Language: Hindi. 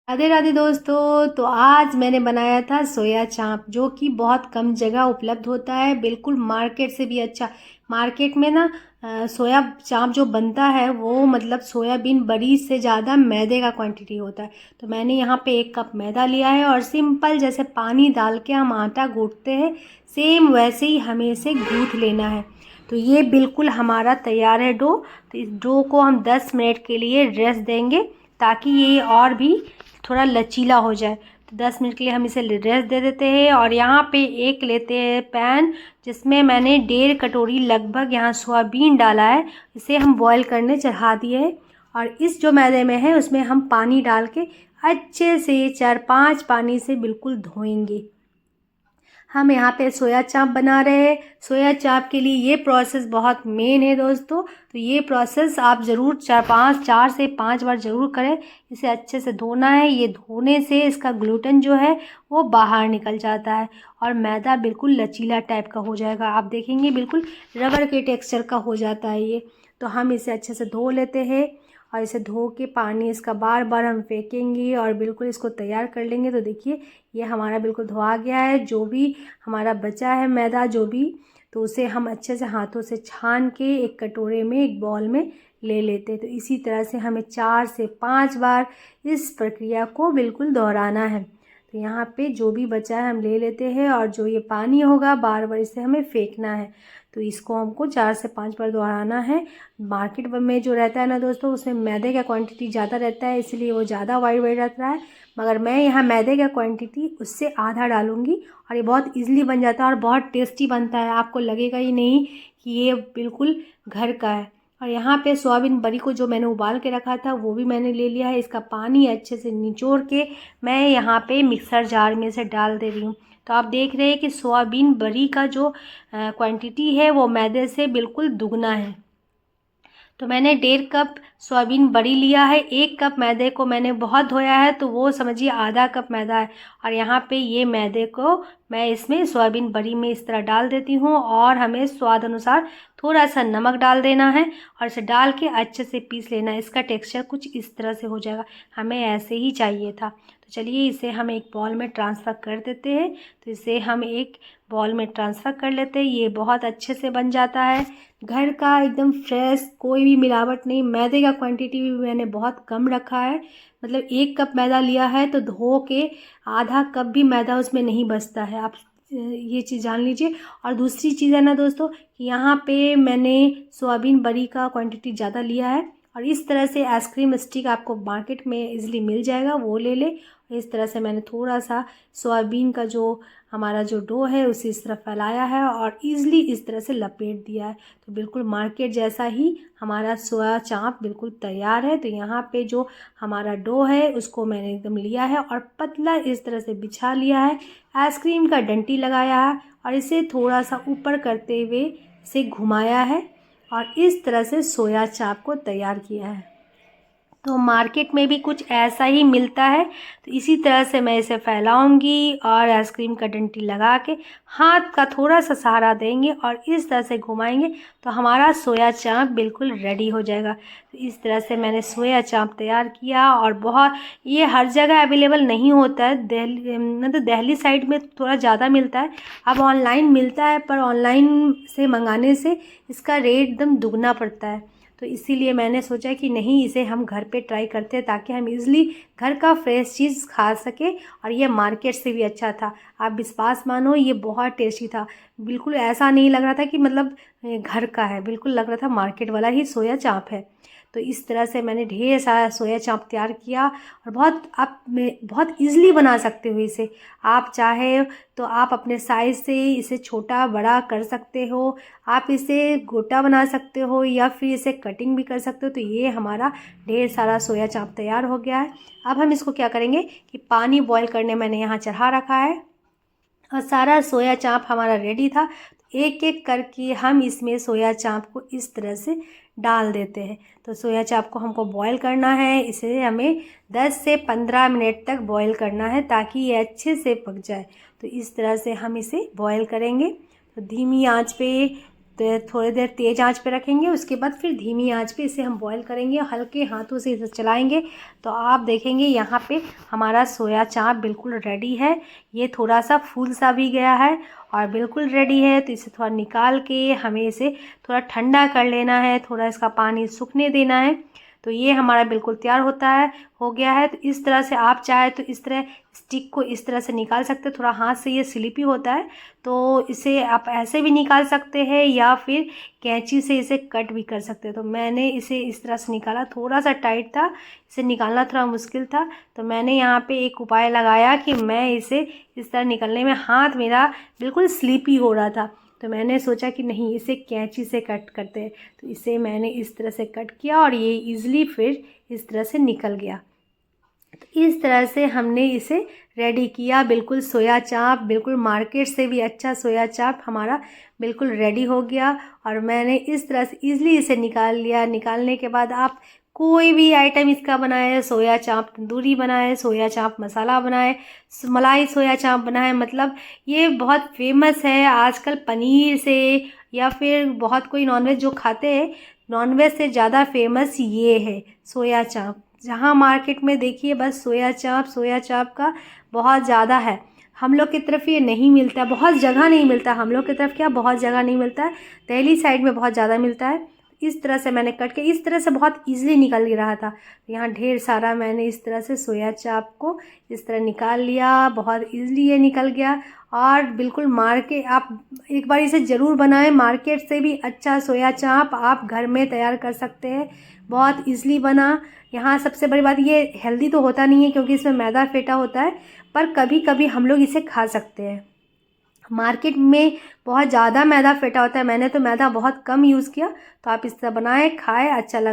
राधे राधे दोस्तों। तो आज मैंने बनाया था सोया चाप, जो कि बहुत कम जगह उपलब्ध होता है, बिल्कुल मार्केट से भी अच्छा। मार्केट में ना सोया चाप जो बनता है वो मतलब सोयाबीन बड़ी से ज़्यादा मैदे का क्वांटिटी होता है। तो मैंने यहाँ पे 1 कप मैदा लिया है और सिंपल जैसे पानी डाल के हम आटा गूँथते हैं, सेम वैसे ही हमें इसे गूँथ लेना है। तो ये बिल्कुल हमारा तैयार है डो। तो इस डो को हम 10 मिनट के लिए रेस्ट देंगे ताकि ये और भी थोड़ा लचीला हो जाए। तो 10 मिनट के लिए हम इसे रेस्ट दे देते हैं। और यहाँ पे एक लेते हैं पैन, जिसमें मैंने 1.5 कटोरी लगभग यहाँ सोयाबीन डाला है। इसे हम बॉईल करने चढ़ा दिए हैं और इस जो मैदे में है उसमें हम पानी डाल के अच्छे से 4-5 पानी से बिल्कुल धोएंगे। हम यहाँ पे सोया चाप बना रहे हैं। सोया चाप के लिए ये प्रोसेस बहुत मेन है दोस्तों। तो ये प्रोसेस आप ज़रूर 4 से 5 बार ज़रूर करें। इसे अच्छे से धोना है। ये धोने से इसका ग्लूटेन जो है वो बाहर निकल जाता है और मैदा बिल्कुल लचीला टाइप का हो जाएगा। आप देखेंगे बिल्कुल रबड़ के टेक्सचर का हो जाता है ये। तो हम इसे अच्छे से धो लेते हैं और इसे धो के पानी इसका बार बार हम फेंकेंगे और बिल्कुल इसको तैयार कर लेंगे। तो देखिए ये हमारा बिल्कुल धोआ गया है। जो भी हमारा बचा है मैदा जो भी, तो उसे हम अच्छे से हाथों से छान के एक कटोरे में, एक बॉल में ले लेते हैं। तो इसी तरह से हमें 4 से 5 बार इस प्रक्रिया को बिल्कुल दोहराना है। तो यहाँ पे जो भी बचा है हम ले लेते हैं और जो ये पानी होगा बार बार इसे हमें फेंकना है। तो इसको हमको 4 से 5 बार दोहराना है। मार्केट में जो रहता है ना दोस्तों, उसमें मैदे का क्वांटिटी ज़्यादा रहता है, इसलिए वो ज़्यादा वाइट वाइट रहता है। मगर मैं यहाँ मैदे का क्वांटिटी उससे आधा डालूँगी और ये बहुत इजीली बन जाता है और बहुत टेस्टी बनता है। आपको लगेगा ही नहीं कि ये बिल्कुल घर का है। और यहाँ पे सोयाबीन बड़ी को जो मैंने उबाल के रखा था वो भी मैंने ले लिया है। इसका पानी अच्छे से निचोड़ के मैं यहाँ पे मिक्सर जार में से डाल दे रही हूँ। तो आप देख रहे हैं कि सोयाबीन बड़ी का जो क्वांटिटी है वो मैदे से बिल्कुल दुगना है। तो मैंने 1.5 कप सोयाबीन बड़ी लिया है। 1 कप मैदे को मैंने बहुत धोया है, तो वो समझिए आधा कप मैदा है। और यहाँ पे ये मैदे को मैं इसमें सोयाबीन बड़ी में इस तरह डाल देती हूँ और हमें स्वाद अनुसार थोड़ा सा नमक डाल देना है और इसे डाल के अच्छे से पीस लेना है। इसका टेक्सचर कुछ इस तरह से हो जाएगा, हमें ऐसे ही चाहिए था। तो चलिए इसे हम एक बॉल में ट्रांसफ़र कर देते हैं। तो इसे हम एक बॉल में ट्रांसफ़र कर लेते हैं। ये बहुत अच्छे से बन जाता है, घर का एकदम फ्रेश, कोई भी मिलावट नहीं। मैदे का क्वांटिटी भी मैंने बहुत कम रखा है, मतलब 1 कप मैदा लिया है तो धो के आधा कप भी मैदा उसमें नहीं बचता है। आप ये चीज़ जान लीजिए। और दूसरी चीज़ है ना दोस्तों कि यहाँ पे मैंने सोयाबीन बड़ी का क्वांटिटी ज़्यादा लिया है और इस तरह से आइसक्रीम स्टिक आपको मार्केट में इजीली मिल जाएगा, वो ले ले। इस तरह से मैंने थोड़ा सा सोयाबीन का जो हमारा जो डो है उसे इस तरह फैलाया है और ईज़िली इस तरह से लपेट दिया है। तो बिल्कुल मार्केट जैसा ही हमारा सोया चाप बिल्कुल तैयार है। तो यहाँ पे जो हमारा डो है उसको मैंने एकदम लिया है और पतला इस तरह से बिछा लिया है, आइसक्रीम का डंटी लगाया है और इसे थोड़ा सा ऊपर करते हुए इसे घुमाया है और इस तरह से सोया चाप को तैयार किया है। तो मार्केट में भी कुछ ऐसा ही मिलता है। तो इसी तरह से मैं इसे फैलाऊंगी और आइसक्रीम का डंटी लगा के हाथ का थोड़ा सा सहारा देंगे और इस तरह से घुमाएंगे तो हमारा सोया चाप बिल्कुल रेडी हो जाएगा। तो इस तरह से मैंने सोया चाप तैयार किया और बहुत ये हर जगह अवेलेबल नहीं होता है। दिल्ली मतलब दिल्ली साइड में थोड़ा ज़्यादा मिलता है। अब ऑनलाइन मिलता है, पर ऑनलाइन से मंगाने से इसका रेट एकदम दुगना पड़ता है। तो इसीलिए मैंने सोचा कि नहीं, इसे हम घर पे ट्राई करते हैं ताकि हम इज़िली घर का फ्रेश चीज़ खा सके। और ये मार्केट से भी अच्छा था, आप विश्वास मानो ये बहुत टेस्टी था। बिल्कुल ऐसा नहीं लग रहा था कि मतलब घर का है, बिल्कुल लग रहा था मार्केट वाला ही सोया चाप है। तो इस तरह से मैंने ढेर सारा सोया चाप तैयार किया और बहुत आप बहुत ईज़िली बना सकते हो इसे। आप चाहे तो आप अपने साइज़ से इसे छोटा बड़ा कर सकते हो। आप इसे गोटा बना सकते हो या फिर इसे कटिंग भी कर सकते हो। तो ये हमारा ढेर सारा सोया चाप तैयार हो गया है। अब हम इसको क्या करेंगे कि पानी बॉईल करने मैंने यहाँ चढ़ा रखा है और सारा सोया चाप हमारा रेडी था। एक एक करके हम इसमें सोया चाप को इस तरह से डाल देते हैं। तो सोया चाप को हमको बॉईल करना है, इसे हमें 10 से 15 मिनट तक बॉईल करना है ताकि ये अच्छे से पक जाए। तो इस तरह से हम इसे बॉईल करेंगे। तो धीमी आंच पे तो थोड़ी देर तेज़ आंच पे रखेंगे, उसके बाद फिर धीमी आंच पे इसे हम बॉईल करेंगे, हल्के हाथों से इसे चलाएंगे। तो आप देखेंगे यहाँ पे हमारा सोया चाप बिल्कुल रेडी है। ये थोड़ा सा फूल सा भी गया है और बिल्कुल रेडी है। तो इसे थोड़ा निकाल के हमें इसे थोड़ा ठंडा कर लेना है, थोड़ा इसका पानी सूखने देना है। तो ये हमारा बिल्कुल तैयार हो गया है। तो इस तरह से आप चाहे तो इस तरह स्टिक को इस तरह से निकाल सकते हैं। थोड़ा हाथ से ये स्लिपी होता है, तो इसे आप ऐसे भी निकाल सकते हैं या फिर कैंची से इसे कट भी कर सकते हैं। तो मैंने इसे इस तरह से निकाला, थोड़ा सा टाइट था, इसे निकालना थोड़ा मुश्किल था। तो मैंने यहाँ पे एक उपाय लगाया कि मैं इसे इस तरह निकलने में हाथ मेरा बिल्कुल स्लिपी हो रहा था। तो मैंने सोचा कि नहीं, इसे कैंची से कट करते हैं। तो इसे मैंने इस तरह से कट किया और ये ईज़िली फिर इस तरह से निकल गया। तो इस तरह से हमने इसे रेडी किया। बिल्कुल सोया चाप, बिल्कुल मार्केट से भी अच्छा सोया चाप हमारा बिल्कुल रेडी हो गया। और मैंने इस तरह से ईज़िली इसे निकाल लिया। निकालने के बाद आप कोई भी आइटम इसका बनाए, सोया चाप तंदूरी बनाए, सोया चाप मसाला बनाए, मलाई सोया चाप बनाए, मतलब ये बहुत फेमस है आजकल। पनीर से या फिर बहुत कोई नॉनवेज जो खाते हैं, नॉनवेज से ज़्यादा फेमस ये है सोया चाप। जहाँ मार्केट में देखिए बस सोया चाप का बहुत ज़्यादा है। हम लोग की तरफ ये नहीं मिलता, बहुत जगह नहीं मिलता। हम लोग की तरफ क्या बहुत जगह नहीं मिलता है, दिल्ली साइड में बहुत ज़्यादा मिलता है। इस तरह से मैंने कट के इस तरह से बहुत ईज़िली निकल रहा था। यहाँ ढेर सारा मैंने इस तरह से सोया चाप को इस तरह निकाल लिया, बहुत ईज़िली ये निकल गया। और बिल्कुल मार्केट, आप एक बार इसे ज़रूर बनाएं। मार्केट से भी अच्छा सोया चाप आप घर में तैयार कर सकते हैं, बहुत ईज़िली बना। यहाँ सबसे बड़ी बात, ये हेल्दी तो होता नहीं है क्योंकि इसमें मैदा फेटा होता है, पर कभी कभी हम लोग इसे खा सकते हैं। मार्केट में बहुत ज़्यादा मैदा फेटा होता है, मैंने तो मैदा बहुत कम यूज़ किया। तो आप इस तरह बनाएं, खाएं, अच्छा लगा।